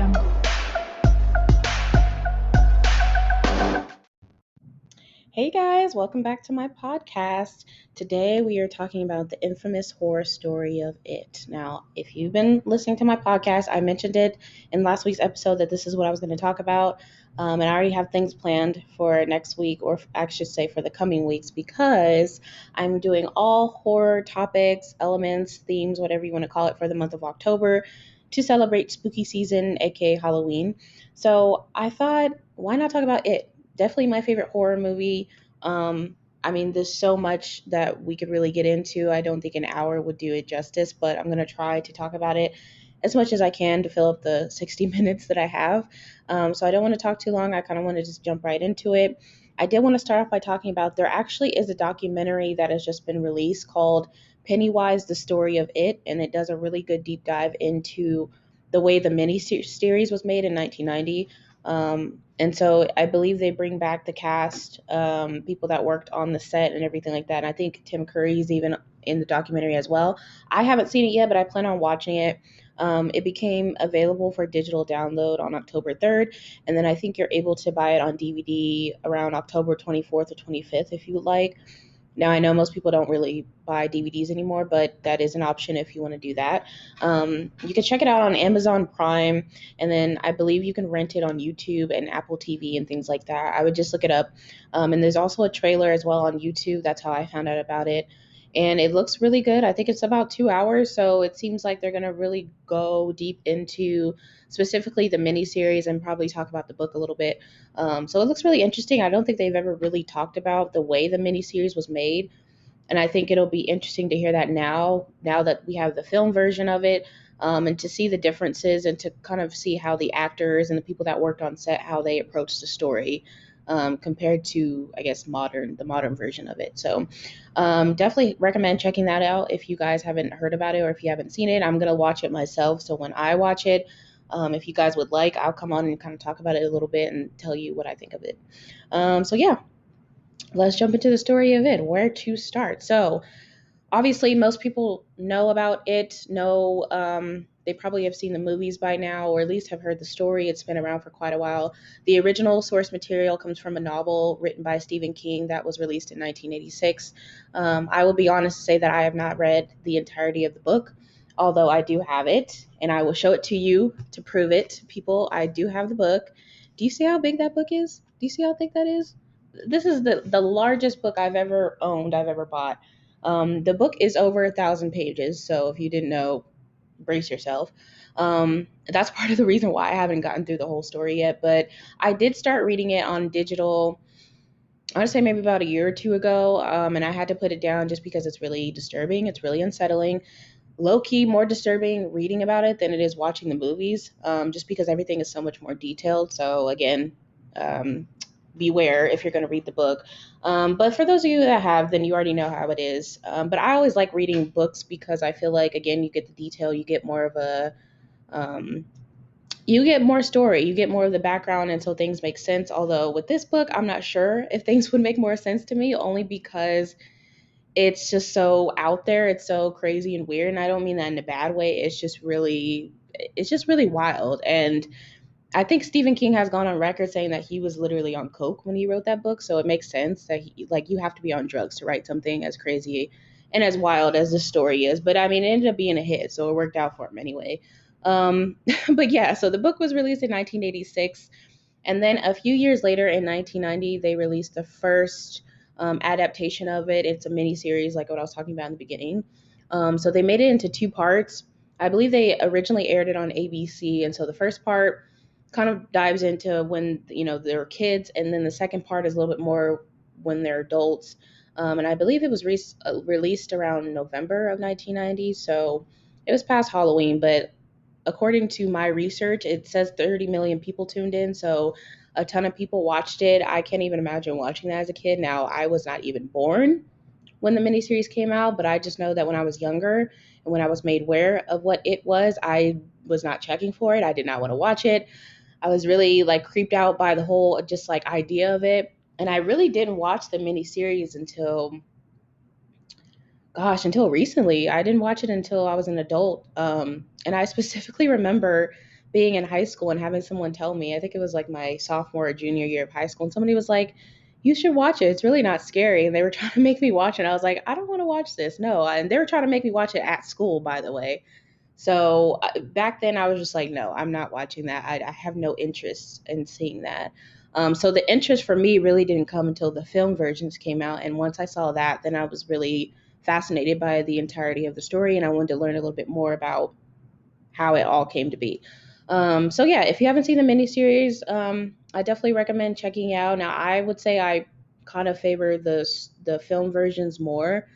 Hey guys, welcome back to my podcast. Today we are talking about the infamous horror story of It. Now, if you've been listening to my podcast, I mentioned it in last week's episode that this is what I was going to talk about. And I already have things planned for next week, or I should say for the coming weeks, because I'm doing all horror topics, elements, themes, whatever you want to call it, for the month of October to celebrate spooky season, aka Halloween. So I thought, why not talk about It? Definitely my favorite horror movie. There's so much that we could really get into. I don't think an hour would do it justice, but I'm going to try to talk about it as much as I can to fill up the 60 minutes that I have. So I don't want to talk too long. I kind of want to just jump right into it. I did want to start off by talking about there actually is a documentary that has just been released called Pennywise, the Story of It, and it does a really good deep dive into the way the mini-series was made in 1990. And so I believe they bring back the cast, people that worked on the set and everything like that. And I think Tim Curry's even in the documentary as well. I haven't seen it yet, but I plan on watching it. It became available for digital download on October 3rd. And then I think you're able to buy it on DVD around October 24th or 25th if you would like. Now, I know most people don't really buy DVDs anymore, but that is an option if you want to do that. You can check it out on Amazon Prime, and then I believe you can rent it on YouTube and Apple TV and things like that. I would just look it up. And there's also a trailer as well on YouTube. That's how I found out about it. And it looks really good. I think it's about 2 hours, so it seems like they're going to really go deep into specifically the miniseries and probably talk about the book a little bit. So it looks really interesting. I don't think they've ever really talked about the way the miniseries was made. And I think it'll be interesting to hear that now that we have the film version of it, and to see the differences and to kind of see how the actors and the people that worked on set, how they approached the story, compared to, I guess, the modern version of it. So definitely recommend checking that out if you guys haven't heard about it or if you haven't seen it. I'm going to watch it myself. So when I watch it, if you guys would like, I'll come on and kind of talk about it a little bit and tell you what I think of it. So yeah, let's jump into the story of It. Where to start? So obviously, most people know about it. They probably have seen the movies by now, or at least have heard the story. It's been around for quite a while. The original source material comes from a novel written by Stephen King that was released in 1986. I will be honest to say that I have not read the entirety of the book, although I do have it, and I will show it to you to prove it. People, I do have the book. Do you see how big that book is? Do you see how thick that is? This is the largest book I've ever owned, I've ever bought. The book is over 1,000 pages, so if you didn't know, brace yourself. That's part of the reason why I haven't gotten through the whole story yet, but I did start reading it on digital, I want to say maybe about a year or two ago, and I had to put it down just because it's really disturbing. It's really unsettling. Low key, more disturbing reading about it than it is watching the movies, just because everything is so much more detailed. So, again, beware if you're going to read the book. But for those of you that have, then you already know how it is. But I always like reading books because I feel like, again, you get the detail, you get more of you get more story, you get more of the background, and so things make sense. Although with this book, I'm not sure if things would make more sense to me, only because it's just so out there. It's so crazy and weird, and I don't mean that in a bad way. It's just really wild. And I think Stephen King has gone on record saying that he was literally on coke when he wrote that book, so it makes sense that you have to be on drugs to write something as crazy and as wild as this story is. But I mean, it ended up being a hit, so it worked out for him anyway. But yeah, so the book was released in 1986, and then a few years later in 1990, they released the first adaptation of it. It's a mini series, like what I was talking about in the beginning. So they made it into two parts. I believe they originally aired it on ABC, and so the first part kind of dives into when they're kids, and then the second part is a little bit more when they're adults. And I believe it was released around November of 1990, so it was past Halloween. But according to my research, it says 30 million people tuned in, so a ton of people watched it. I can't even imagine watching that as a kid. Now, I was not even born when the miniseries came out, but I just know that when I was younger and when I was made aware of what it was, I was not checking for it. I did not want to watch it. I was really creeped out by the whole just idea of it. And I really didn't watch the miniseries until recently. I didn't watch it until I was an adult. And I specifically remember being in high school and having someone tell me, I think it was like my sophomore or junior year of high school, and somebody was like, you should watch it. It's really not scary. And they were trying to make me watch it. I was like, I don't want to watch this. No. And they were trying to make me watch it at school, by the way. So back then I was just like, no, I'm not watching that. I have no interest in seeing that. So the interest for me really didn't come until the film versions came out. And once I saw that, then I was really fascinated by the entirety of the story. And I wanted to learn a little bit more about how it all came to be. So yeah, if you haven't seen the miniseries, I definitely recommend checking it out. Now, I would say I kind of favor the film versions more,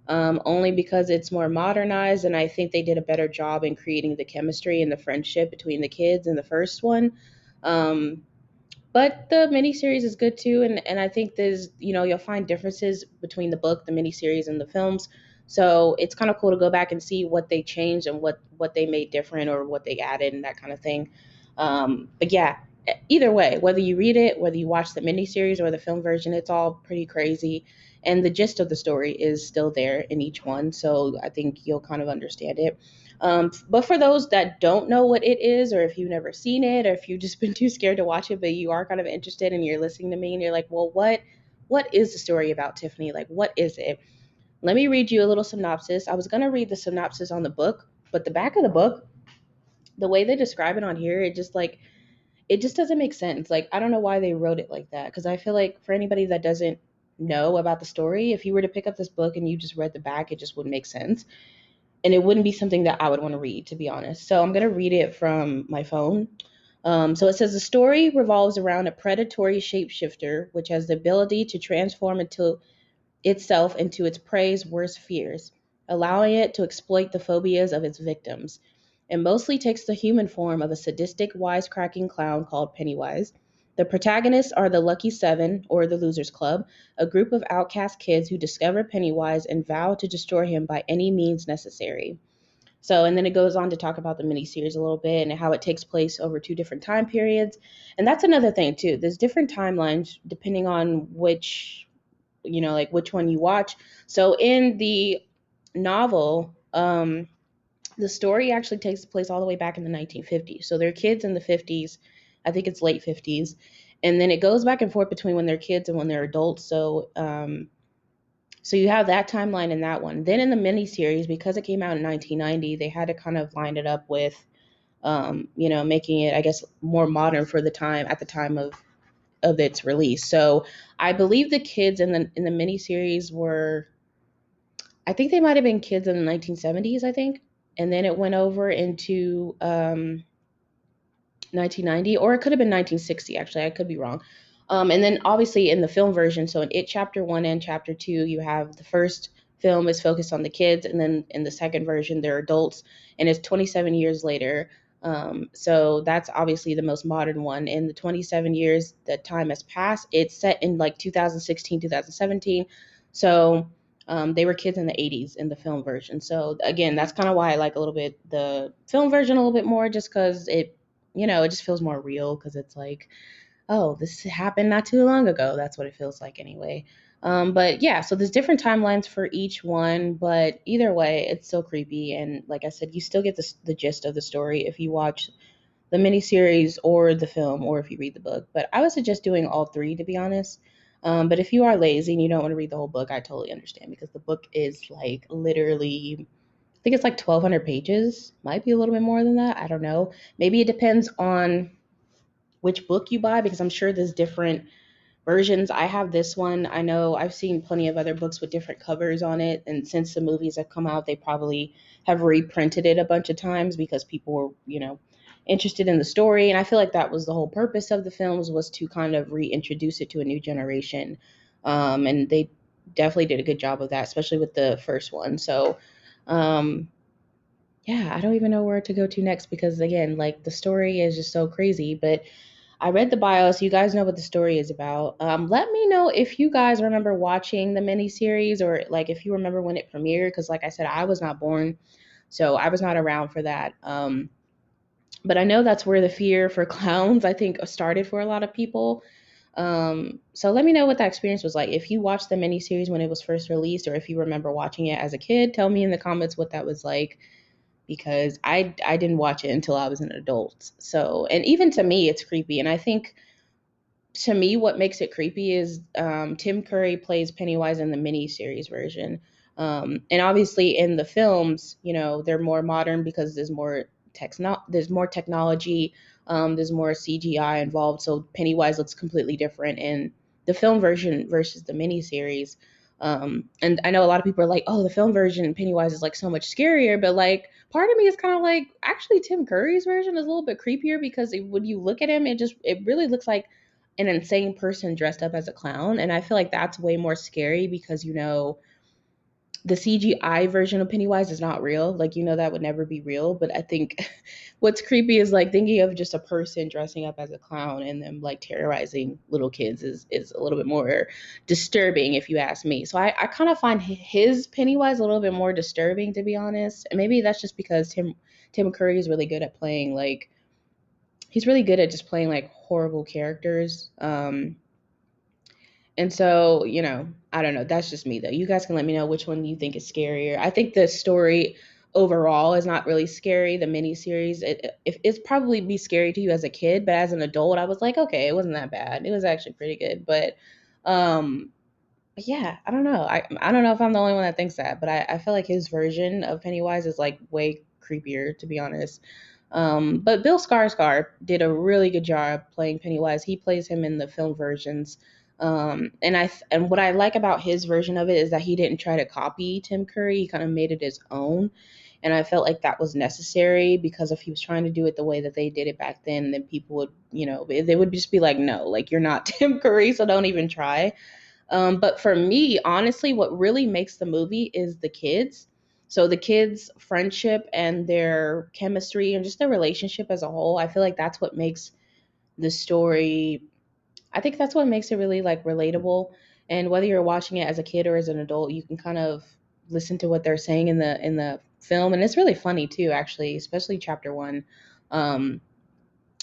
only because it's more modernized, and I think they did a better job in creating the chemistry and the friendship between the kids in the first one. Um, but the miniseries is good too, and I think there's, you'll find differences between the book, the miniseries, and the films. So it's kind of cool to go back and see what they changed and what they made different or what they added and that kind of thing. But yeah, either way, whether you read it, whether you watch the miniseries or the film version, it's all pretty crazy. And the gist of the story is still there in each one. So I think you'll kind of understand it. But for those that don't know what it is, or if you've never seen it, or if you've just been too scared to watch it, but you are kind of interested and you're listening to me and you're like, well, what is the story about, Tiffany? Like, what is it? Let me read you a little synopsis. I was going to read the synopsis on the book, but the back of the book, the way they describe it on here, it just doesn't make sense. Like, I don't know why they wrote it like that, because I feel like for anybody that doesn't know about the story, if you were to pick up this book and you just read the back, it just wouldn't make sense. And it wouldn't be something that I would want to read, to be honest. So I'm going to read it from my phone. So it says the story revolves around a predatory shapeshifter, which has the ability to transform into itself into its prey's worst fears, allowing it to exploit the phobias of its victims. It mostly takes the human form of a sadistic, wisecracking clown called Pennywise. The protagonists are the Lucky Seven, or the Losers Club, a group of outcast kids who discover Pennywise and vow to destroy him by any means necessary. So, and then it goes on to talk about the miniseries a little bit and how it takes place over two different time periods. And that's another thing, too. There's different timelines depending on like which one you watch. So, in the novel, the story actually takes place all the way back in the 1950s. So, they're kids in the 50s. I think it's late 50s. And then it goes back and forth between when they're kids and when they're adults. So you have that timeline in that one. Then in the miniseries, because it came out in 1990, they had to kind of line it up with, making it, I guess, more modern for the time at the time of its release. So I believe the kids in the miniseries were, I think they might have been kids in the 1970s, I think, and then it went over into 1990, or it could have been 1960, actually. I could be wrong. And then obviously in the film version, so in It Chapter 1 and Chapter 2, you have the first film is focused on the kids, and then in the second version, they're adults, and it's 27 years later. So that's obviously the most modern one. In the 27 years that time has passed, it's set in like 2016, 2017. So they were kids in the 80s in the film version. So again, that's kind of why I like a little bit the film version a little bit more, just because it just feels more real because it's like, oh, this happened not too long ago. That's what it feels like anyway. But yeah, so there's different timelines for each one, but either way, it's still creepy. And like I said, you still get the gist of the story if you watch the miniseries or the film or if you read the book. But I would suggest doing all three, to be honest. But if you are lazy and you don't want to read the whole book, I totally understand because the book is like literally, I think it's like 1,200 pages. Might be a little bit more than that. I don't know. Maybe it depends on which book you buy because I'm sure there's different versions. I have this one. I know I've seen plenty of other books with different covers on it. And since the movies have come out, they probably have reprinted it a bunch of times because people were, interested in the story. And I feel like that was the whole purpose of the films, was to kind of reintroduce it to a new generation. And they definitely did a good job of that, especially with the first one. So, um, yeah, I don't even know where to go to next because again, like the story is just so crazy. But I read the bio, so you guys know what the story is about. Let me know if you guys remember watching the miniseries or like if you remember when it premiered, because like I said, I was not born, so I was not around for that. But I know that's where the fear for clowns, I think, started for a lot of people. So let me know what that experience was like. If you watched the miniseries when it was first released, or if you remember watching it as a kid, tell me in the comments what that was like because I didn't watch it until I was an adult. So, and even to me, it's creepy. And I think to me, what makes it creepy is Tim Curry plays Pennywise in the miniseries version. And obviously in the films, you know, they're more modern because there's more technology, there's more CGI involved. So Pennywise looks completely different in the film version versus the miniseries. And I know a lot of people are like, oh, the film version Pennywise is like so much scarier, but like part of me is kind of like actually Tim Curry's version is a little bit creepier because when you look at him, it really looks like an insane person dressed up as a clown. And I feel like that's way more scary because, you know, the CGI version of Pennywise is not real. Like, you know, that would never be real. But I think what's creepy is like thinking of just a person dressing up as a clown and them like terrorizing little kids is a little bit more disturbing, if you ask me. So I kind of find his Pennywise a little bit more disturbing, to be honest. And maybe that's just because Tim Curry is really good at playing like he's really good at just playing like horrible characters. And so, you know, I don't know. That's just me though. You guys can let me know which one you think is scarier. I think the story overall is not really scary. The miniseries, it's probably be scary to you as a kid, but as an adult, I was like, okay, it wasn't that bad. It was actually pretty good. But um, yeah, I don't know. I don't know if I'm the only one that thinks that, but I feel like his version of Pennywise is like way creepier, to be honest. But Bill Skarsgård did a really good job playing Pennywise. He plays him in the film versions. And what I like about his version of it is that he didn't try to copy Tim Curry. He kind of made it his own. And I felt like that was necessary because if he was trying to do it the way that they did it back then people would, you know, they would just be like, no, like you're not Tim Curry, so don't even try. But for me, honestly, what really makes the movie is the kids. So the kids' friendship and their chemistry and just their relationship as a whole. I feel like that's what makes the story. I think that's what makes it really like relatable. And whether you're watching it as a kid or as an adult, you can kind of listen to what they're saying in the film, and it's really funny too, actually, especially chapter one. Um,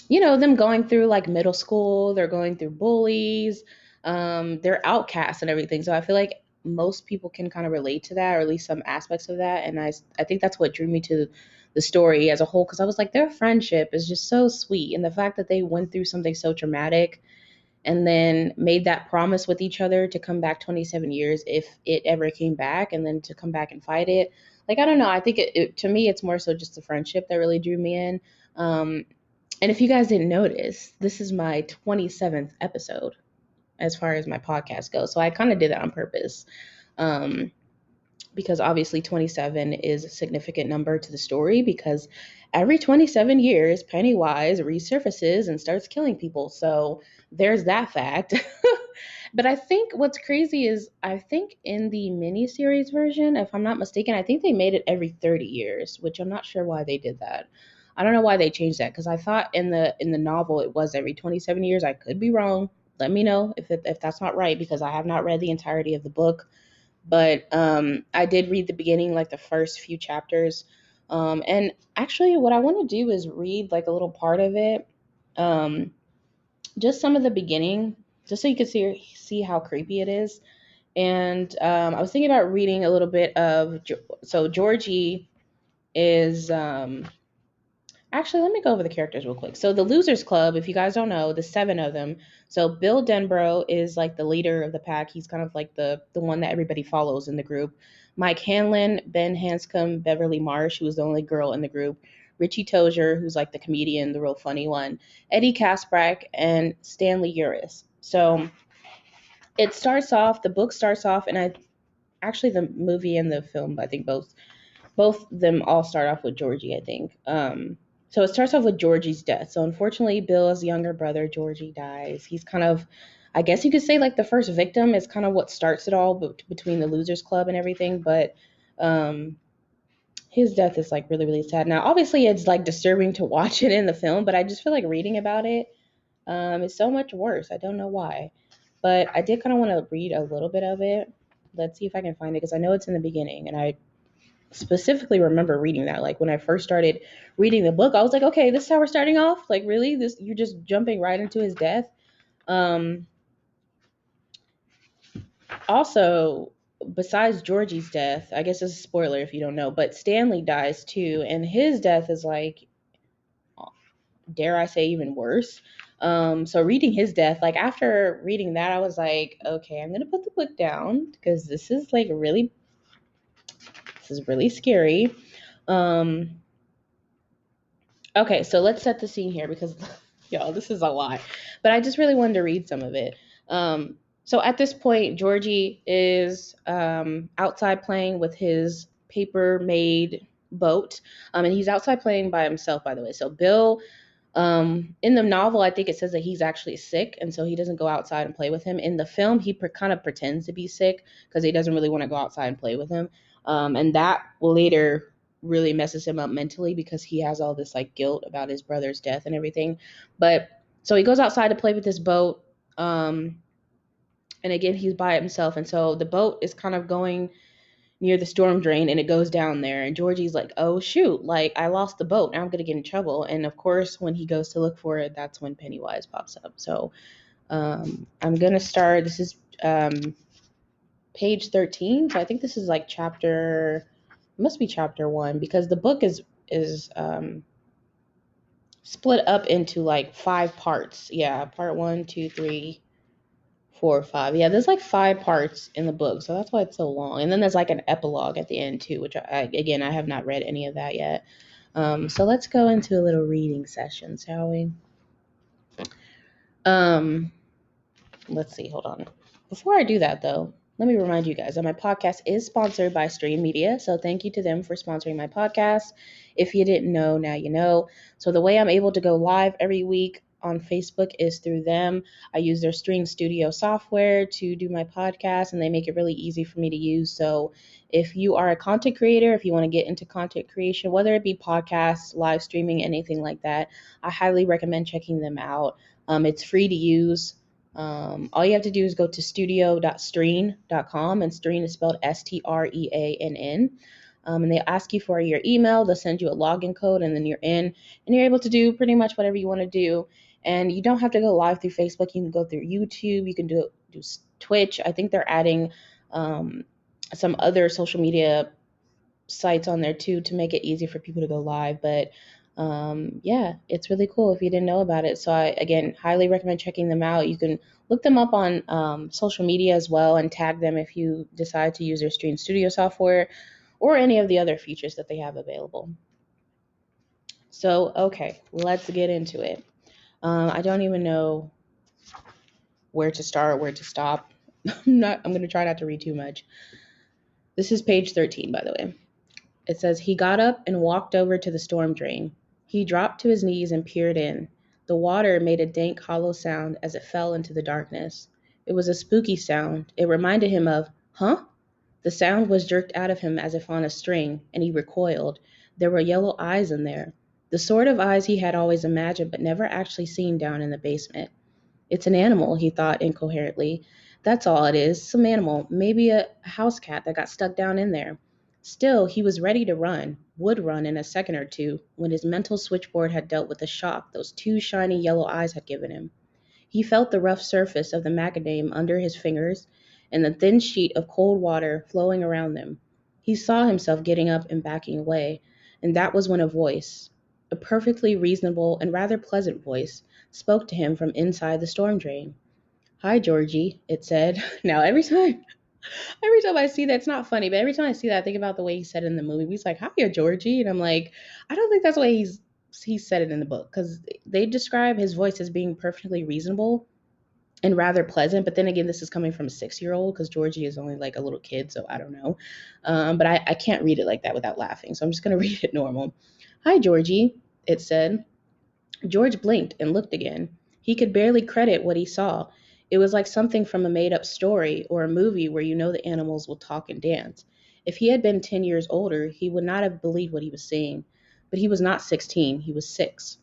you know, them going through like middle school, they're going through bullies, they're outcasts and everything. So I feel like most people can kind of relate to that, or at least some aspects of that. And I think that's what drew me to the story as a whole, because I was like, their friendship is just so sweet. And the fact that they went through something so traumatic and then made that promise with each other to come back 27 years if it ever came back, and then to come back and fight it. Like, I don't know. I think to me, it's more so just the friendship that really drew me in. Um, and if you guys didn't notice, this is my 27th episode as far as my podcast goes. So I kind of did that on purpose. Um, because obviously 27 is a significant number to the story because every 27 years, Pennywise resurfaces and starts killing people. So there's that fact. But I think what's crazy is I think in the miniseries version, if I'm not mistaken, I think they made it every 30 years, which I'm not sure why they did that. I don't know why they changed that because I thought in the novel it was every 27 years. I could be wrong. Let me know if that's not right because I have not read the entirety of the book. But I did read the beginning, like the first few chapters. And actually, what I want to do is read like a little part of it, um, just some of the beginning, just so you can see how creepy it is. And I was thinking about reading a little bit of so Georgie is actually, let me go over the characters real quick. So the Losers Club, if you guys don't know, the seven of them. So Bill Denbrough is like the leader of the pack. He's kind of like the one that everybody follows in the group. Mike Hanlon, Ben Hanscom, Beverly Marsh, who was the only girl in the group. Richie Tozier, who's like the comedian, the real funny one. Eddie Kasprak, and Stanley Uris. So the book starts off, and actually the movie and the film, I think both them all start off with Georgie, I think. So it starts off with Georgie's death. So unfortunately, Bill's younger brother, Georgie, dies. He's kind of, I guess you could say, like the first victim is kind of what starts it all between the Losers Club and everything. But um, his death is like really, really sad. Now, obviously, it's like disturbing to watch it in the film, but I just feel like reading about it is so much worse. I don't know why. But I did kind of want to read a little bit of it. Let's see if I can find it because I know it's in the beginning and I specifically remember reading that. Like when I first started reading the book, I was like, okay, this is how we're starting off. Like really, this you're just jumping right into his death. Um, also, besides Georgie's death, I guess it's a spoiler if you don't know, but Stanley dies too, and his death is like, dare I say, even worse. So reading his death, like after reading that, I was like, okay, I'm gonna put the book down because this is really scary. Um, okay, so let's set the scene here because y'all, this is a lot, but I just really wanted to read some of it. So at this point, Georgie is outside playing with his paper made boat, and he's outside playing by himself, by the way. So Bill, in the novel, I think it says that he's actually sick, and so he doesn't go outside and play with him. In the film, he kind of pretends to be sick because he doesn't really want to go outside and play with him, and that later really messes him up mentally because he has all this like guilt about his brother's death and everything. But so he goes outside to play with this boat, and again he's by himself, and so the boat is kind of going near the storm drain and it goes down there, and Georgie's like, oh shoot, like I lost the boat, now I'm gonna get in trouble. And of course when he goes to look for it, that's when Pennywise pops up. So I'm gonna start, this is page 13, so I think this is like chapter, it must be chapter 1 because the book is split up into like 5 parts. Yeah, part 1, 2, 3, 4, 5. Yeah, there's like 5 parts in the book, so that's why it's so long. And then there's like an epilogue at the end too, which again, I have not read any of that yet. So let's go into a little reading session, shall we? Um, let's see. Hold on. Before I do that, though, let me remind you guys that my podcast is sponsored by Streann Media. So thank you to them for sponsoring my podcast. If you didn't know, now you know. So the way I'm able to go live every week on Facebook is through them. I use their Stream Studio software to do my podcast, and they make it really easy for me to use. So if you are a content creator, if you want to get into content creation, whether it be podcasts, live streaming, anything like that, I highly recommend checking them out. It's free to use. All you have to do is go to studio.streann.com, and Streann is spelled Streann. And they ask you for your email. They'll send you a login code, and then you're in, and you're able to do pretty much whatever you want to do. And you don't have to go live through Facebook. You can go through YouTube. You can do Twitch. I think they're adding some other social media sites on there too to make it easy for people to go live. But yeah, it's really cool if you didn't know about it. So I, again, highly recommend checking them out. You can look them up on social media as well and tag them if you decide to use their Stream Studio software or any of the other features that they have available. So, okay, let's get into it. I don't even know where to start, where to stop. I'm going to try not to read too much. This is page 13, by the way. It says, he got up and walked over to the storm drain. He dropped to his knees and peered in. The water made a dank, hollow sound as it fell into the darkness. It was a spooky sound. It reminded him of, huh? The sound was jerked out of him as if on a string, and he recoiled. There were yellow eyes in there. The sort of eyes he had always imagined but never actually seen down in the basement. It's an animal, he thought incoherently. That's all it is, some animal, maybe a house cat that got stuck down in there. Still, he was ready to run, would run in a second or two, when his mental switchboard had dealt with the shock those 2 shiny yellow eyes had given him. He felt the rough surface of the macadam under his fingers and the thin sheet of cold water flowing around them. He saw himself getting up and backing away, and that was when a voice, a perfectly reasonable and rather pleasant voice, spoke to him from inside the storm drain. Hi, Georgie, it said. Now, every time I see that, it's not funny, but every time I see that, I think about the way he said it in the movie. He's like, "Hiya, Georgie," and I'm like, I don't think that's the way he said it in the book because they describe his voice as being perfectly reasonable and rather pleasant. But then again, this is coming from a 6-year-old because Georgie is only like a little kid, so I don't know. But I can't read it like that without laughing, so I'm just gonna read it normal. Hi, Georgie, it said. George blinked and looked again. He could barely credit what he saw. It was like something from a made-up story or a movie where you know the animals will talk and dance. If he had been 10 years older, he would not have believed what he was seeing. But he was not 16, he was 6.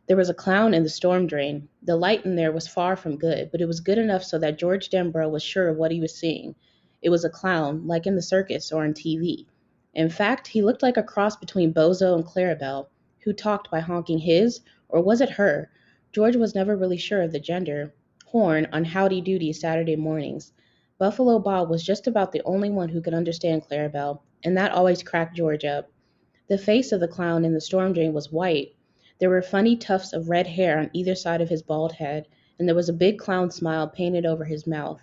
There was a clown in the storm drain. The light in there was far from good, but it was good enough so that George Denbrough was sure of what he was seeing. It was a clown, like in the circus or on TV. In fact, he looked like a cross between Bozo and Clarabelle, who talked by honking his, or was it her? George was never really sure of the gender, horn on Howdy Doody Saturday mornings. Buffalo Bob was just about the only one who could understand Clarabelle, and that always cracked George up. The face of the clown in the storm drain was white. There were funny tufts of red hair on either side of his bald head, and there was a big clown smile painted over his mouth.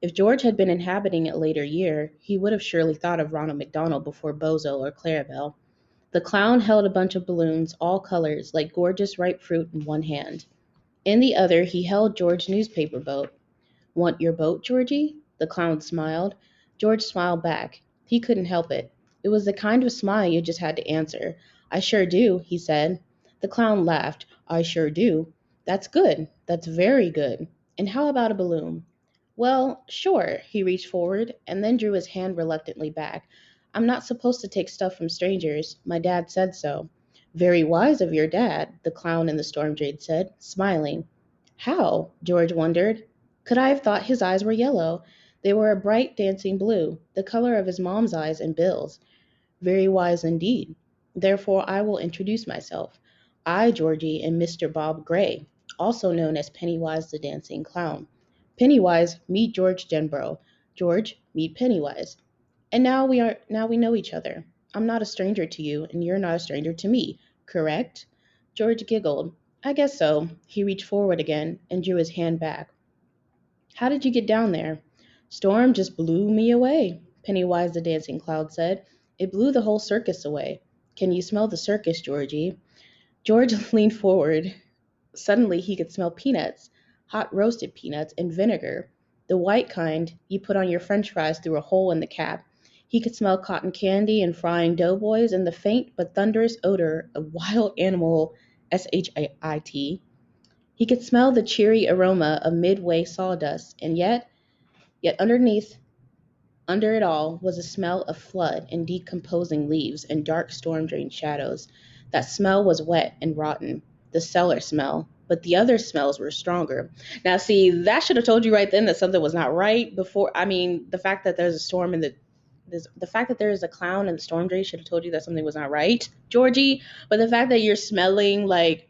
If George had been inhabiting a later year, he would have surely thought of Ronald McDonald before Bozo or Clarabelle. The clown held a bunch of balloons, all colors, like gorgeous ripe fruit, in one hand. In the other, he held George's newspaper boat. Want your boat, Georgie? The clown smiled. George smiled back. He couldn't help it. It was the kind of smile you just had to answer. I sure do, he said. The clown laughed. I sure do. That's good. That's very good. And how about a balloon? Well, sure. He reached forward and then drew his hand reluctantly back. I'm not supposed to take stuff from strangers. My dad said so. Very wise of your dad, the clown in the storm drain said, smiling. How? George wondered. Could I have thought his eyes were yellow? They were a bright dancing blue, the color of his mom's eyes and Bill's. Very wise indeed. Therefore I will introduce myself. I, Georgie, am Mr. Bob Gray, also known as Pennywise the Dancing Clown. Pennywise, meet George Denbrough. George, meet Pennywise. And now we know each other. I'm not a stranger to you, and you're not a stranger to me, correct? George giggled. I guess so. He reached forward again and drew his hand back. How did you get down there? Storm just blew me away, Pennywise the Dancing Clown said. It blew the whole circus away. Can you smell the circus, Georgie? George leaned forward. Suddenly he could smell peanuts, hot roasted peanuts, and vinegar. The white kind you put on your french fries through a hole in the cap. He could smell cotton candy and frying doughboys and the faint but thunderous odor of wild animal shit. He could smell the cheery aroma of midway sawdust, and yet under it all, was a smell of flood and decomposing leaves and dark storm drain shadows. That smell was wet and rotten, the cellar smell, but the other smells were stronger. Now, see, that should have told you right then that something was not right before. I mean, the fact that there's a storm in the fact that there is a clown in the storm drain should have told you that something was not right, Georgie. But the fact that you're smelling like,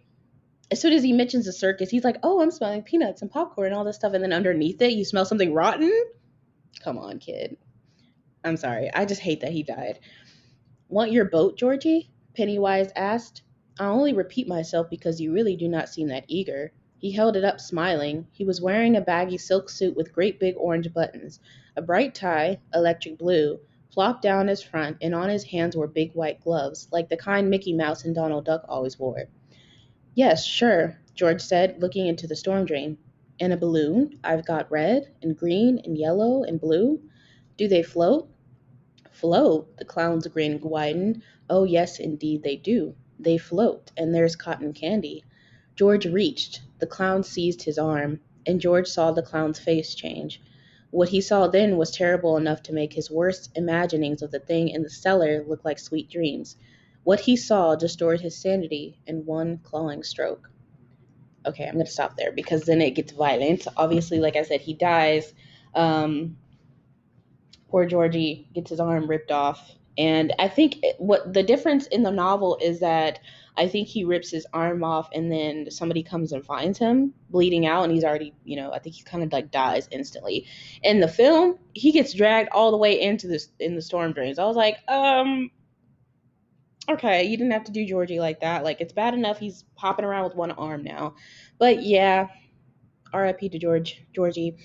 as soon as he mentions the circus, he's like, oh, I'm smelling peanuts and popcorn and all this stuff. And then underneath it, you smell something rotten? Come on, kid. I'm sorry. I just hate that he died. Want your boat, Georgie? Pennywise asked. I only repeat myself because you really do not seem that eager. He held it up, smiling. He was wearing a baggy silk suit with great big orange buttons. A bright tie, electric blue, flopped down his front, and on his hands were big white gloves, like the kind Mickey Mouse and Donald Duck always wore. Yes, sure, George said, looking into the storm drain. And a balloon? I've got red and green and yellow and blue. Do they float? Float? The clown's grin widened. Oh, yes, indeed they do. They float, and there's cotton candy. George reached. The clown seized his arm, and George saw the clown's face change. What he saw then was terrible enough to make his worst imaginings of the thing in the cellar look like sweet dreams. What he saw destroyed his sanity in one clawing stroke. Okay, I'm going to stop there because then it gets violent. Obviously, like I said, he dies. Poor Georgie gets his arm ripped off. And I think what the difference in the novel is that I think he rips his arm off and then somebody comes and finds him bleeding out and he's already, I think he kind of like dies instantly. In the film, he gets dragged all the way into the storm drains. I was like, okay, you didn't have to do Georgie like that. Like, it's bad enough he's hopping around with one arm now. But yeah, R.I.P. to Georgie.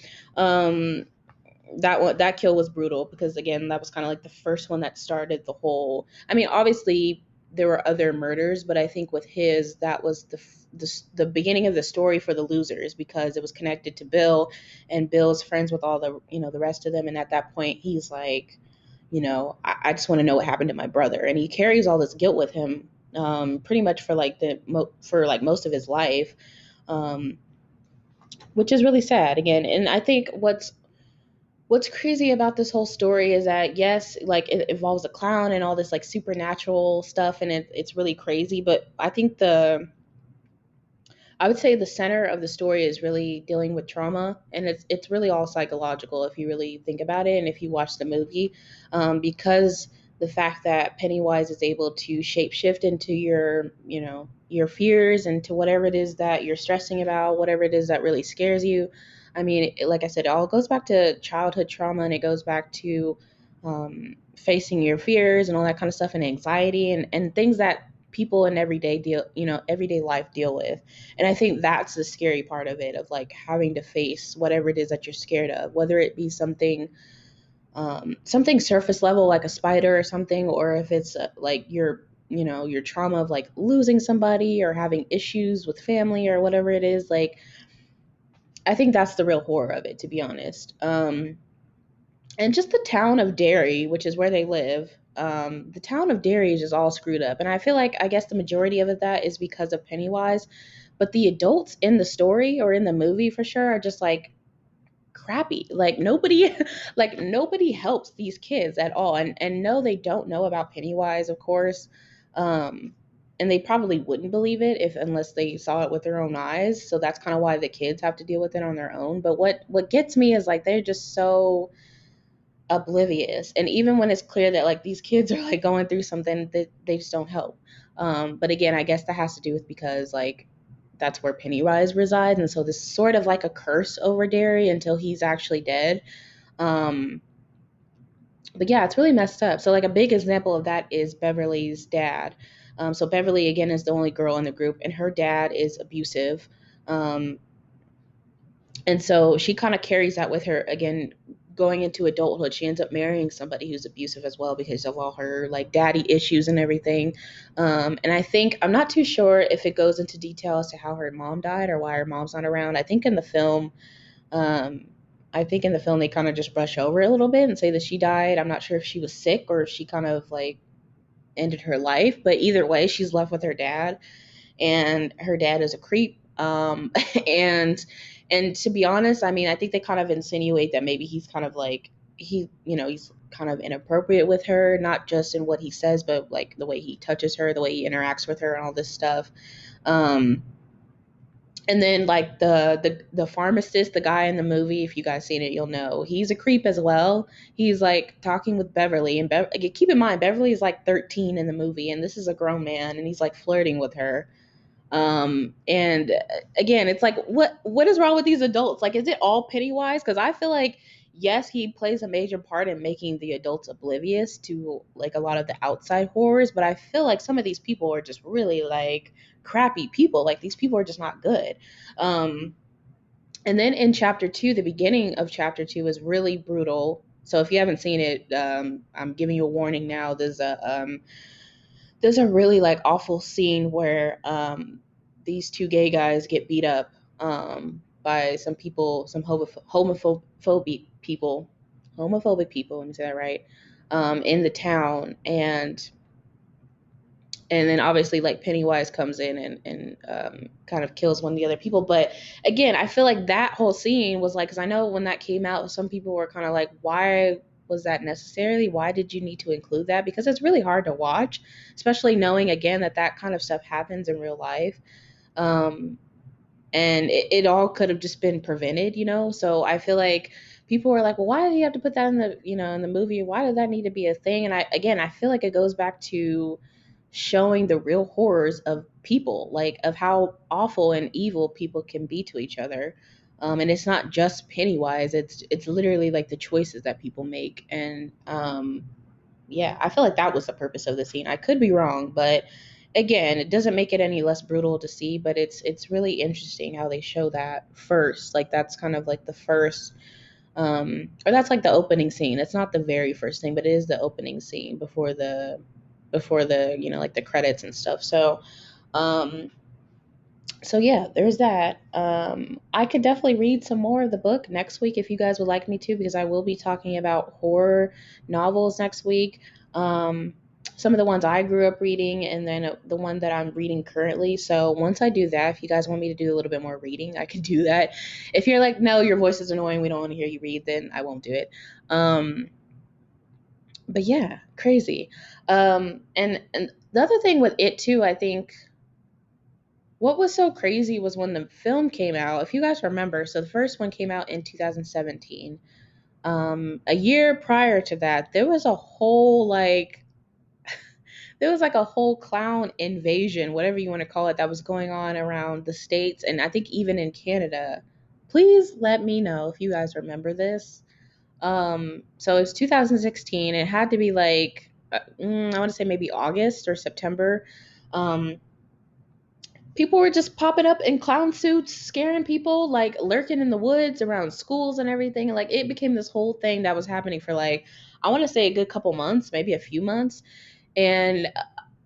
That kill was brutal because, again, that was kind of like the first one that started the whole. I mean, obviously there were other murders, but I think with his, that was the beginning of the story for the losers because it was connected to Bill, and Bill's friends with all the the rest of them, and at that point he's like, I just want to know what happened to my brother, and he carries all this guilt with him, pretty much for most of his life, which is really sad again. And I think what's crazy about this whole story is that, yes, like it involves a clown and all this like supernatural stuff, and it's really crazy, but I think I would say the center of the story is really dealing with trauma, and it's really all psychological if you really think about it and if you watch the movie, because the fact that Pennywise is able to shapeshift into your fears and to whatever it is that you're stressing about, whatever it is that really scares you. I mean, like I said, it all goes back to childhood trauma, and it goes back to facing your fears and all that kind of stuff, and anxiety and things that people in everyday life deal with. And I think that's the scary part of it, of like having to face whatever it is that you're scared of, whether it be something surface level like a spider or something, or if it's like your trauma of like losing somebody or having issues with family or whatever it is. Like, I think that's the real horror of it, to be honest. And just the town of Derry, which is where they live, the town of Derry is just all screwed up. And I feel like, I guess the majority of that is because of Pennywise. But the adults in the story, or in the movie for sure, are just like crappy. Like nobody like nobody helps these kids at all. And no, they don't know about Pennywise, of course. Um and they probably wouldn't believe it if unless they saw it with their own eyes. So that's kind of why the kids have to deal with it on their own. But what gets me is like they're just so oblivious. And even when it's clear that like these kids are like going through something, that they just don't help. But again, I guess that has to do with because like that's where Pennywise resides, and so this is sort of like a curse over Derry until he's actually dead. Um, but yeah, it's really messed up. So like a big example of that is Beverly's dad. So Beverly again is the only girl in the group, and her dad is abusive. Um, and so she kind of carries that with her again going into adulthood. She ends up marrying somebody who's abusive as well because of all her like daddy issues and everything. And I think, I'm not too sure if it goes into detail as to how her mom died or why her mom's not around. Um, I think in the film they kind of just brush over it a little bit and say that she died. I'm not sure if she was sick or if she kind of like ended her life, but either way she's left with her dad, and her dad is a creep. And to be honest, I mean, I think they kind of insinuate that maybe he's kind of like he's kind of inappropriate with her, not just in what he says, but like the way he touches her, the way he interacts with her, and all this stuff. Um, and then like the pharmacist, the guy in the movie, if you guys seen it, you'll know he's a creep as well. He's like talking with Beverly, and keep in mind Beverly is like 13 in the movie, and this is a grown man, and he's like flirting with her. And again, it's like, what is wrong with these adults? Like, is it all Pennywise? Because I feel like, yes, he plays a major part in making the adults oblivious to like a lot of the outside horrors, but I feel like some of these people are just really like crappy people. Like these people are just not good. Um, and then in chapter two, the beginning of chapter two is really brutal. So if you haven't seen it, I'm giving you a warning now. There's a really like awful scene where these two gay guys get beat up by some people, some homophobic people. Let me say that right. In the town, and then obviously like Pennywise comes in and kind of kills one of the other people. But again, I feel like that whole scene was like, because I know when that came out, some people were kind of like, why was that necessary? Why did you need to include that? Because it's really hard to watch, especially knowing again that that kind of stuff happens in real life. Um, and it all could have just been prevented. So I feel like people were like, well, why do you have to put that in the movie? Why did that need to be a thing? And I feel like it goes back to showing the real horrors of people, like of how awful and evil people can be to each other. And it's not just Pennywise, it's literally like the choices that people make. And yeah, I feel like that was the purpose of the scene. I could be wrong, but again, it doesn't make it any less brutal to see, but it's really interesting how they show that first. Like that's kind of like the first or that's like the opening scene. It's not the very first thing, but it is the opening scene before the like the credits and stuff. Um so yeah, there's that. I could definitely read some more of the book next week if you guys would like me to, because I will be talking about horror novels next week. Um, some of the ones I grew up reading, and then the one that I'm reading currently. So once I do that, if you guys want me to do a little bit more reading, I can do that. If you're like, no, your voice is annoying, we don't want to hear you read, then I won't do it. But yeah, crazy. And the other thing with it too, I think what was so crazy was when the film came out, if you guys remember, so the first one came out in 2017. A year prior to that, there was like a whole clown invasion, whatever you want to call it, that was going on around the States, and I think even in Canada Please let me know if you guys remember this. So it was 2016. It had to be like, I want to say maybe August or September. Um, People were just popping up in clown suits, scaring people, like lurking in the woods around schools and everything. And like it became this whole thing that was happening for like, I want to say a good couple months, maybe a few months. And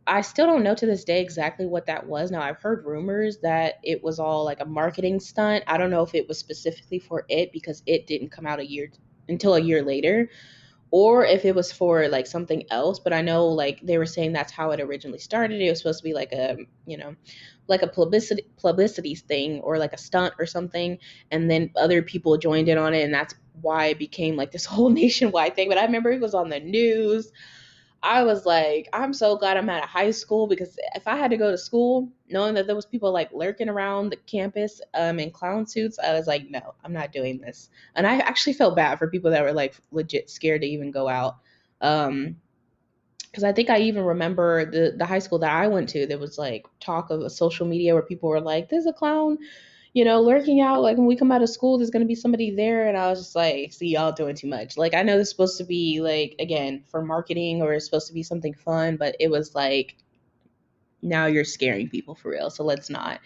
I still don't know to this day exactly what that was. Now, I've heard rumors that it was all like a marketing stunt. I don't know if it was specifically for it because it didn't come out until a year later, or if it was for like something else. But I know like they were saying that's how it originally started. It was supposed to be like a, like a publicity thing or like a stunt or something, and then other people joined in on it, and that's why it became like this whole nationwide thing. But I remember it was on the news. I was like, I'm so glad I'm out of high school, because if I had to go to school knowing that there was people like lurking around the campus in clown suits, I was like, no, I'm not doing this. And I actually felt bad for people that were like legit scared to even go out. Because I think I even remember the high school that I went to, there was like talk of a social media where people were like, there's a clown, lurking out. Like when we come out of school, there's gonna be somebody there. And I was just like, see, y'all doing too much. Like I know this is supposed to be like, again, for marketing, or it's supposed to be something fun, but it was like, now you're scaring people for real. So let's not.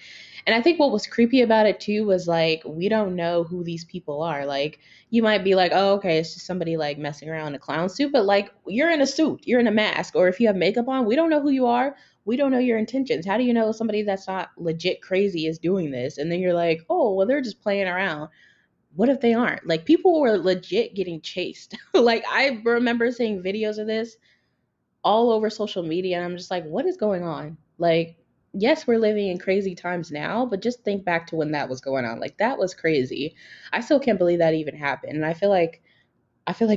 And I think what was creepy about it too was like, we don't know who these people are. Like you might be like, oh, okay, it's just somebody like messing around in a clown suit, but like you're in a suit, you're in a mask, or if you have makeup on, we don't know who you are. We don't know your intentions. How do you know somebody that's not legit crazy is doing this? And then you're like, oh, well, they're just playing around. What if they aren't? Like people were legit getting chased. Like I remember seeing videos of this all over social media, and I'm just like, what is going on? Like, yes, we're living in crazy times now, but just think back to when that was going on. Like that was crazy. I still can't believe that even happened. And I feel like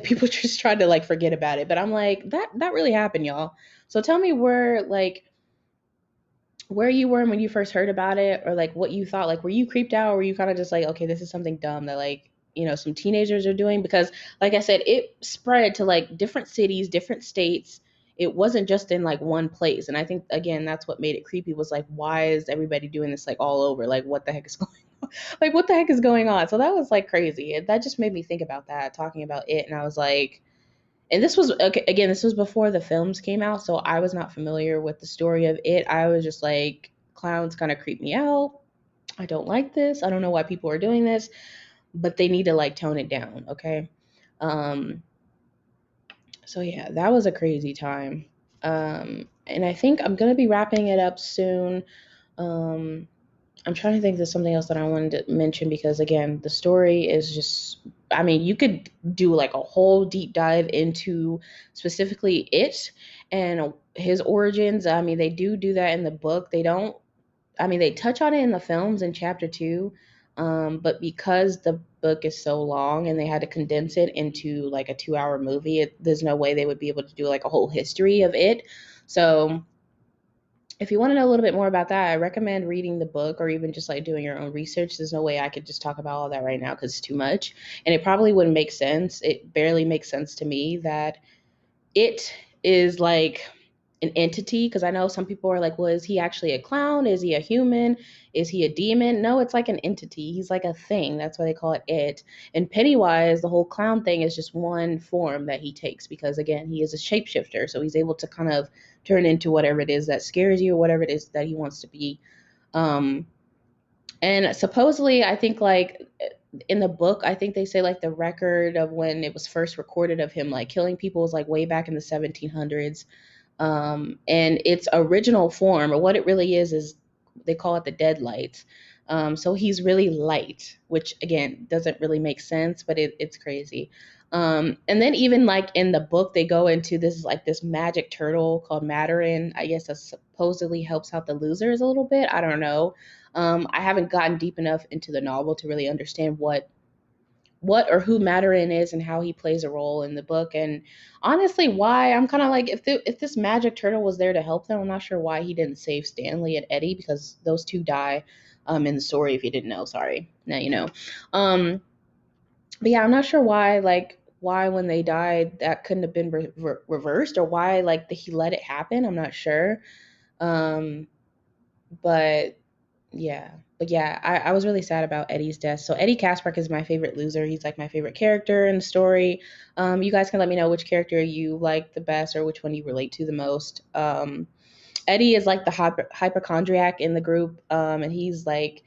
people just try to like forget about it, but I'm like, that really happened, y'all. So tell me where you were when you first heard about it, or like what you thought. Like were you creeped out, or were you kind of just like, okay, this is something dumb that like, some teenagers are doing? Because like I said, it spread to like different cities, different states. It wasn't just in like one place. And I think again, that's what made it creepy, was like, why is everybody doing this like all over? Like what the heck is going on? Like what the heck is going on? So that was like crazy. That just made me think about that, talking about it. And I was like, and this was, okay, again, this was before the films came out, so I was not familiar with the story of it. I was just like, clowns kind of creep me out. I don't like this. I don't know why people are doing this, but they need to like tone it down, okay? Um, so yeah, that was a crazy time. And I think I'm gonna be wrapping it up soon. Um, I'm trying to think of something else that I wanted to mention, because again, the story is just, I mean, you could do like a whole deep dive into specifically it and his origins. I mean, they do that in the book. They don't, I mean, they touch on it in the films in chapter 2. But because the book is so long and they had to condense it into like a 2-hour movie, there's no way they would be able to do like a whole history of it. So if you want to know a little bit more about that, I recommend reading the book, or even just like doing your own research. There's no way I could just talk about all that right now because it's too much. And it probably wouldn't make sense. It barely makes sense to me that it is like an entity, because I know some people are like, well, is he actually a clown? Is he a human? Is he a demon? No, it's like an entity. He's like a thing. That's why they call it it. And Pennywise, the whole clown thing, is just one form that he takes, because again, he is a shapeshifter. So he's able to kind of turn into whatever it is that scares you, or whatever it is that he wants to be. Um, and supposedly, I think like in the book, I think they say like the record of when it was first recorded of him like killing people was like way back in the 1700s. And its original form, or what it really is they call it the deadlight. So he's really light, which again doesn't really make sense, but it's crazy. And then even like in the book, they go into this magic turtle called Mandarin. I guess that supposedly helps out the losers a little bit. I don't know. I haven't gotten deep enough into the novel to really understand what or who Mandarin is and how he plays a role in the book. And honestly, why, I'm kind of like, if this magic turtle was there to help them, I'm not sure why he didn't save Stanley and Eddie, because those two die in the story. If you didn't know, sorry, now you know. But yeah, I'm not sure why when they died that couldn't have been reversed, or why like he let it happen. I'm not sure. um but Yeah. But yeah, I was really sad about Eddie's death. So Eddie Kaspar is my favorite loser. He's like my favorite character in the story. You guys can let me know which character you like the best or which one you relate to the most. Eddie is like the hypochondriac in the group, and he's like,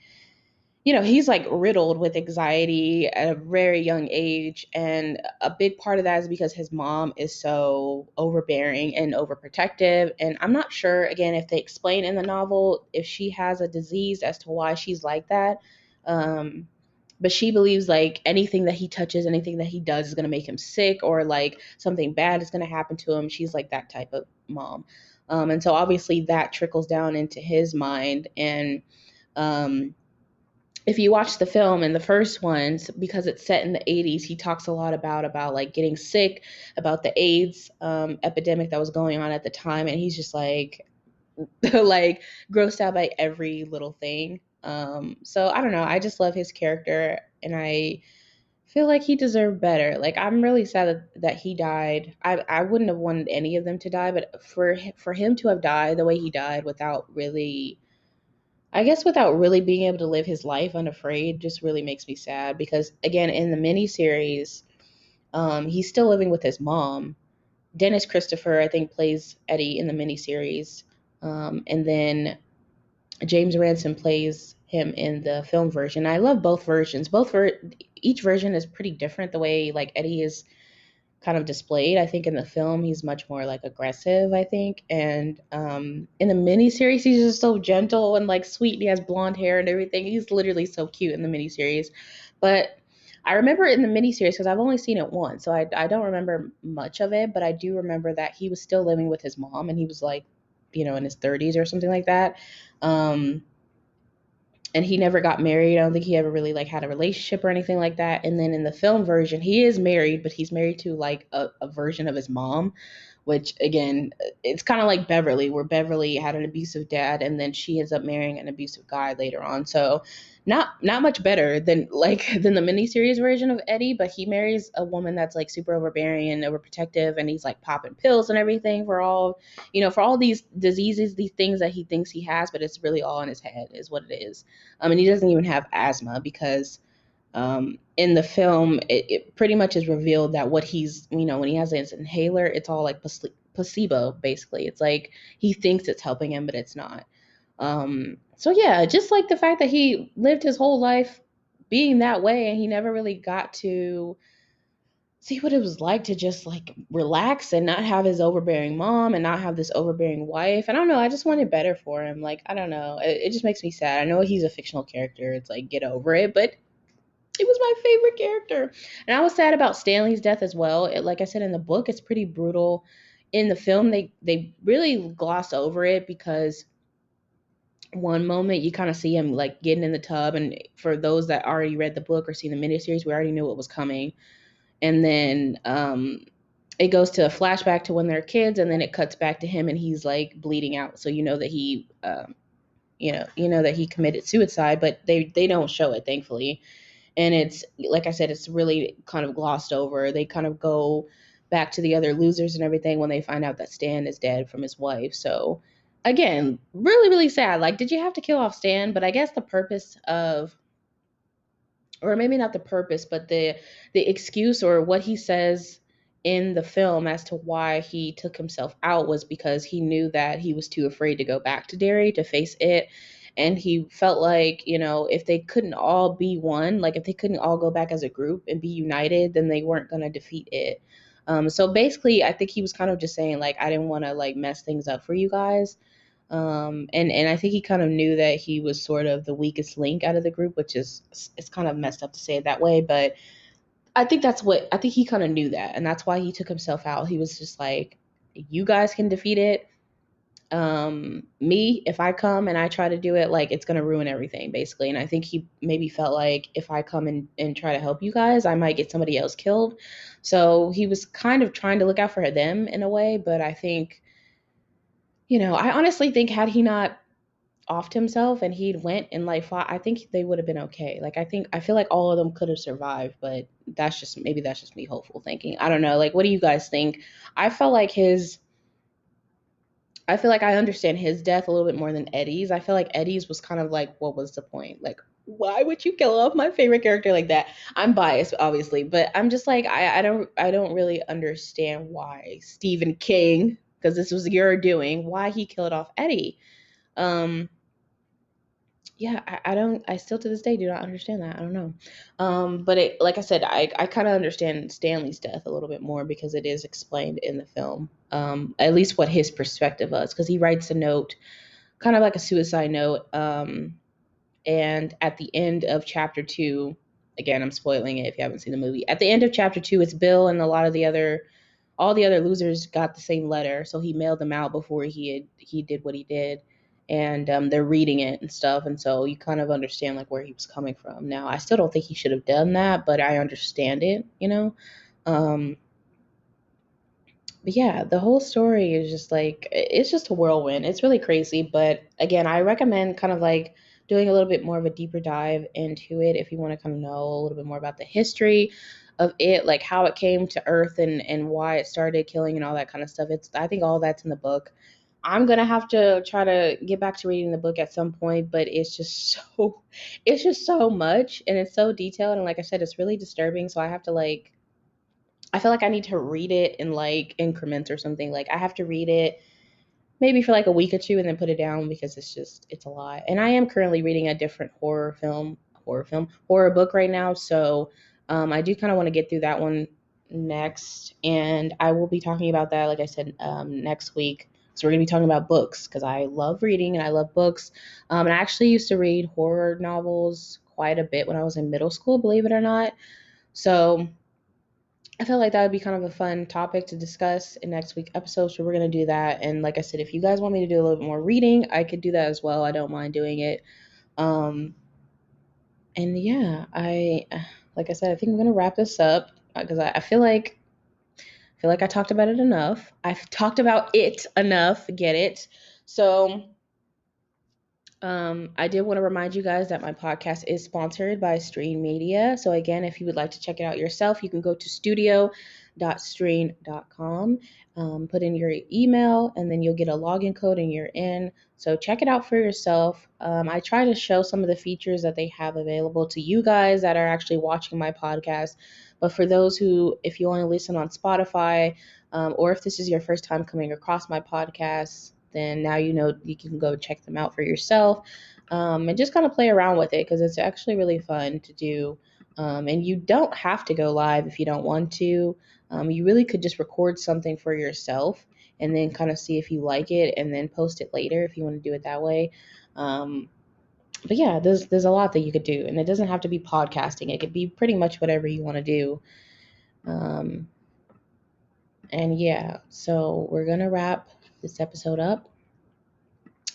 he's like riddled with anxiety at a very young age. And a big part of that is because his mom is so overbearing and overprotective. And I'm not sure, again, if they explain in the novel if she has a disease as to why she's like that. Um, but she believes like anything that he touches, anything that he does is going to make him sick, or like something bad is going to happen to him. She's like that type of mom. And so obviously that trickles down into his mind. And, um, if you watch the film and the first ones, because it's set in the 80s, he talks a lot about like getting sick, about the AIDS epidemic that was going on at the time, and he's just like like grossed out by every little thing. So I don't know, I just love his character, and I feel like he deserved better. Like, I'm really sad that he died. I wouldn't have wanted any of them to die, but for him to have died the way he died, without really, I guess, without really being able to live his life unafraid, just really makes me sad. Because again, in the miniseries, he's still living with his mom. Dennis Christopher, I think, plays Eddie in the miniseries, and then James Ransom plays him in the film version. I love both versions. Each version is pretty different. The way like Eddie is kind of displayed. I think in the film he's much more like aggressive, I think. And in the miniseries he's just so gentle and like sweet, and he has blonde hair and everything. He's literally so cute in the miniseries. But I remember in the miniseries, because I've only seen it once, so I don't remember much of it, but I do remember that he was still living with his mom, and he was like, in his 30s or something like that. Um, and he never got married. I don't think he ever really like had a relationship or anything like that. And then in the film version, he is married, but he's married to like a version of his mom, which again, it's kind of like Beverly, where Beverly had an abusive dad, and then she ends up marrying an abusive guy later on. So not much better than than the miniseries version of Eddie, but he marries a woman that's like super overbearing and overprotective, and he's like popping pills and everything for all these diseases, these things that he thinks he has, but it's really all in his head, is what it is. And he doesn't even have asthma, because in the film, it pretty much is revealed that what he's, when he has his inhaler, it's all like placebo, basically. It's like he thinks it's helping him, but it's not. So yeah, just like the fact that he lived his whole life being that way, and he never really got to see what it was like to just like relax and not have his overbearing mom and not have this overbearing wife. I don't know. I just wanted better for him. Like, I don't know. It just makes me sad. I know he's a fictional character. It's like, get over it. But it was my favorite character. And I was sad about Stanley's death as well. Like I said, in the book, it's pretty brutal. In the film, they really gloss over it, because one moment you kind of see him like getting in the tub, and for those that already read the book or seen the miniseries, we already knew what was coming. And then it goes to a flashback to when they're kids, and then it cuts back to him and he's like bleeding out. So that he that he committed suicide, but they don't show it, thankfully. And it's like I said, it's really kind of glossed over. They kind of go back to the other losers and everything when they find out that Stan is dead from his wife. So again, really, really sad. Like, did you have to kill off Stan? But I guess the purpose of, or maybe not the purpose, but the excuse or what he says in the film as to why he took himself out, was because he knew that he was too afraid to go back to Derry to face it. And he felt like, if they couldn't all be one, like if they couldn't all go back as a group and be united, then they weren't going to defeat it. So basically, I think he was kind of just saying, like, I didn't want to like mess things up for you guys. And I think he kind of knew that he was sort of the weakest link out of the group, which is, it's kind of messed up to say it that way, but I think he kind of knew that, and that's why he took himself out. He was just like, you guys can defeat it. Me, if I come and I try to do it, like, it's gonna ruin everything, basically. And I think he maybe felt like, if I come and try to help you guys, I might get somebody else killed. So he was kind of trying to look out for them in a way, but I think, I honestly think, had he not offed himself and he'd went and like fought, I think they would have been okay. Like, I feel like all of them could have survived, but that's just me hopeful thinking. I don't know. Like, what do you guys think? I felt like his I feel like I understand his death a little bit more than Eddie's. I feel like Eddie's was kind of like, what was the point? Like, why would you kill off my favorite character like that? I'm biased, obviously, but I'm just like, I don't really understand why Stephen King, because this was your doing, why he killed off Eddie. Um, yeah, I still to this day do not understand that. I don't know. But like I said, I kind of understand Stanley's death a little bit more because it is explained in the film. At least what his perspective was, because he writes a note, kind of like a suicide note. And at the end of chapter two, again, I'm spoiling it if you haven't seen the movie. At the end of chapter two, it's Bill and a lot of the other all the other losers got the same letter, so he mailed them out before he did what he did, and they're reading it and stuff, and so you kind of understand like where he was coming from. Now, I still don't think he should have done that, but I understand it, you know. Um, but yeah, the whole story is just like it's just a whirlwind. It's really crazy, but again, I recommend kind of like doing a little bit more of a deeper dive into it if you want to kind of know a little bit more about the history of it, like how it came to Earth and why it started killing and all that kind of stuff. It's I think all that's in the book. I'm gonna have to try to get back to reading the book at some point, but it's just so much and it's so detailed and like I said, it's really disturbing. So I have to like I feel like I need to read it in like increments or something. Like I have to read it maybe for like a week or two and then put it down because it's a lot. And I am currently reading a different horror book right now. So I do kind of want to get through that one next, and I will be talking about that, like I said, next week. So we're gonna be talking about books because I love reading and I love books. And I actually used to read horror novels quite a bit when I was in middle school, believe it or not. So I feel like that would be kind of a fun topic to discuss in next week's episode. So we're gonna do that. And like I said, if you guys want me to do a little bit more reading, I could do that as well. I don't mind doing it. Um, and yeah, I like I said, I think I'm gonna wrap this up because I feel like I talked about it enough. I've talked about it enough. Get it? So I did want to remind you guys that my podcast is sponsored by Streann Media. So again, if you would like to check it out yourself, you can go to studio.streann.com, put in your email, and then you'll get a login code and you're in. So check it out for yourself. I try to show some of the features that they have available to you guys that are actually watching my podcast. But for those who, if you want to listen on Spotify, or if this is your first time coming across my podcast, then now you know you can go check them out for yourself, and just kind of play around with it because it's actually really fun to do. And you don't have to go live if you don't want to. You really could just record something for yourself and then kind of see if you like it and then post it later if you want to do it that way. Um, but yeah, there's a lot that you could do, and it doesn't have to be podcasting. It could be pretty much whatever you want to do. Um, and yeah, so we're gonna wrap this episode up.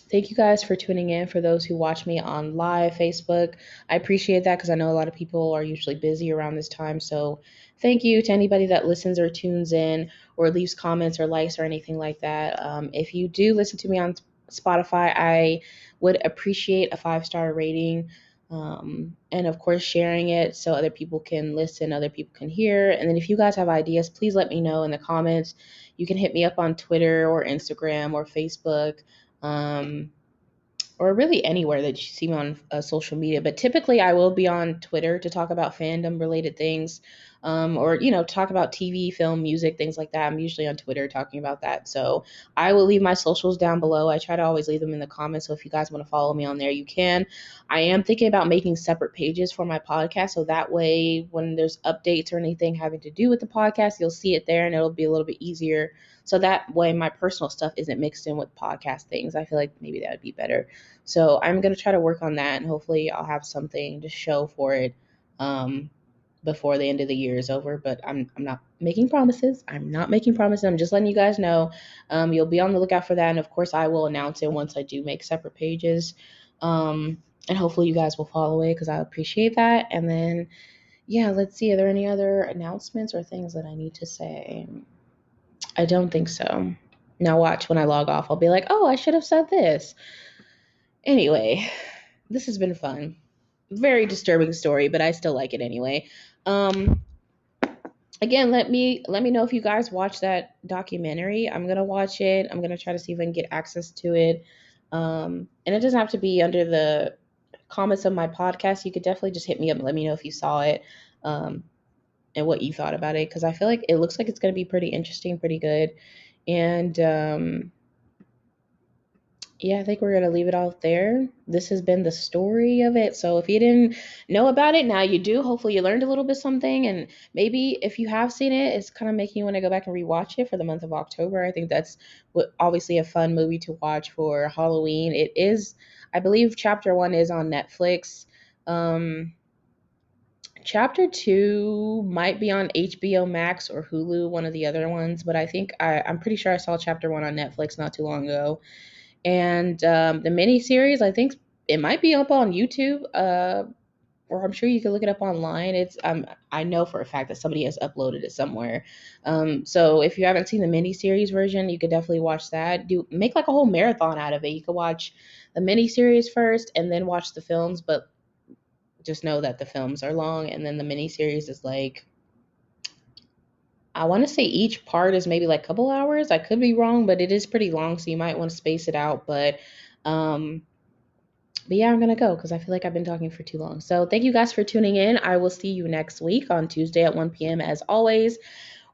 Thank you guys for tuning in. For those who watch me on live Facebook, I appreciate that because I know a lot of people are usually busy around this time. So thank you to anybody that listens or tunes in or leaves comments or likes or anything like that. If you do listen to me on Spotify, I would appreciate a 5-star rating. And of course, sharing it so other people can listen, other people can hear. And then if you guys have ideas, please let me know in the comments. You can hit me up on Twitter or Instagram or Facebook, um, or really anywhere that you see me on social media. But typically, I will be on Twitter to talk about fandom related things, or talk about TV, film, music, things like that. I'm usually on Twitter talking about that. So I will leave my socials down below. I try to always leave them in the comments. So if you guys want to follow me on there, you can. I am thinking about making separate pages for my podcast, so that way when there's updates or anything having to do with the podcast, you'll see it there, and it'll be a little bit easier. So that way my personal stuff isn't mixed in with podcast things. I feel like maybe that would be better. So I'm going to try to work on that, and hopefully I'll have something to show for it before the end of the year is over. But I'm not making promises. I'm not making promises. I'm just letting you guys know. You'll be on the lookout for that. And of course, I will announce it once I do make separate pages. And hopefully you guys will follow it because I appreciate that. And then, yeah, let's see. Are there any other announcements or things that I need to say? I don't think so. Now watch when I log off. I'll be like, oh, I should have said this. Anyway, this has been fun. Very disturbing story, but I still like it anyway. again, let me know if you guys watch that documentary. I'm gonna watch it. I'm gonna try to see if I can get access to it. And it doesn't have to be under the comments of my podcast. You could definitely just hit me up and let me know if you saw it, um, and what you thought about it, because I feel like it looks like it's gonna be pretty interesting, pretty good. And yeah, I think we're gonna leave it out there. This has been the story of it. So if you didn't know about it, now you do. Hopefully you learned a little bit something, and maybe if you have seen it, it's kind of making you want to go back and rewatch it for the month of October. I think that's obviously a fun movie to watch for Halloween. It is, I believe, chapter one is on Netflix. Um, Chapter two might be on HBO Max or Hulu, one of the other ones, but I think I'm pretty sure I saw chapter one on Netflix not too long ago. And the mini series, I think it might be up on YouTube, or I'm sure you can look it up online. It's I know for a fact that somebody has uploaded it somewhere. So if you haven't seen the mini series version, you could definitely watch that. Do make like a whole marathon out of it. You could watch the mini series first and then watch the films, but just know that the films are long, and then the mini series is like, I want to say each part is maybe like a couple hours. I could be wrong, but it is pretty long, so you might want to space it out. Um, but yeah, I'm gonna go because I feel like I've been talking for too long. So thank you guys for tuning in. I will see you next week on Tuesday at 1 p.m. as always.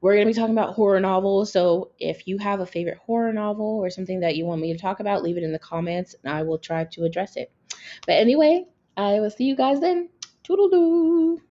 We're gonna be talking about horror novels. So if you have a favorite horror novel or something that you want me to talk about, leave it in the comments and I will try to address it. But anyway, I will see you guys then. Toodle doo.